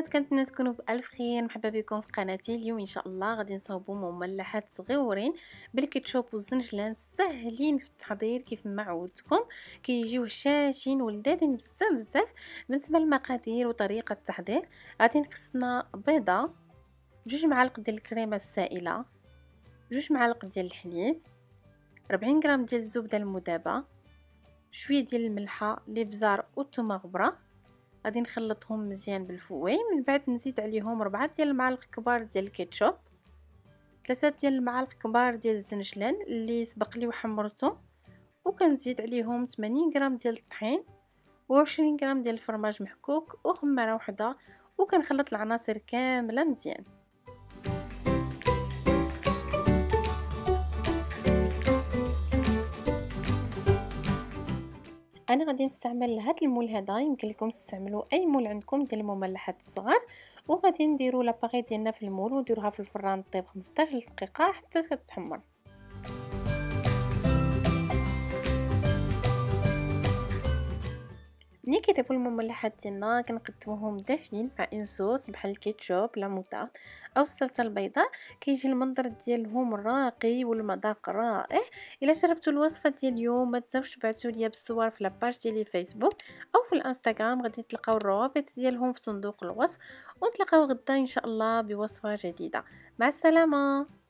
البنات، كنتمنى تكونوا بألف خير. مرحبا بكم في قناتي. اليوم ان شاء الله غادي نصاوبوا مملحات صغيورين بالكيتشوب والزنجلان، ساهلين في التحضير كيف ما عودتكم. كيجيو هشاشين ولذاذين بزاف بزاف. بالنسبه للمقادير وطريقه التحضير، غادي نقصنا بيضه، 2 معالق ديال الكريمه السائله، 2 معالق ديال الحليب، 40 غرام ديال الزبده المذابه، شويه ديال الملحه، الابزار والثومه غبره. غادي نخلطهم مزيان بالفوي. من بعد نزيد عليهم 4 ديال المعالق كبار ديال الكيتشوب، 3 ديال المعالق كبار ديال الزنجلان اللي سبق لي وحمرته، وكنزيد عليهم 80 غرام ديال الطحين و20 غرام ديال الفرماج محكوك وخماره وحده، وكنخلط العناصر كامله مزيان. انا غادي نستعمل هذا المول هذا، يمكن لكم تستعملوا اي مول عندكم ديال المملحات الصغار. وغادي نديروا لاباغي ديالنا في المول ونديروها في الفران طيب 15 دقيقه حتى تتحمر. ملي كيطيبوا المملحات ديالنا كنقدموهم دافين مع ان صوص بحال الكيتشوب لا موطا او الصلصه البيضاء. كيجي المنظر ديالهم راقي والمذاق رائع. الا جربتوا الوصفه ديال اليوم ما تنساوش تبعتوا لي بالصور في لاباج ديالي فيسبوك او في الانستغرام، غادي تلقاو الروابط ديالهم في صندوق الوصف. ونتلاقاو غدا ان شاء الله بوصفه جديده. مع السلامه.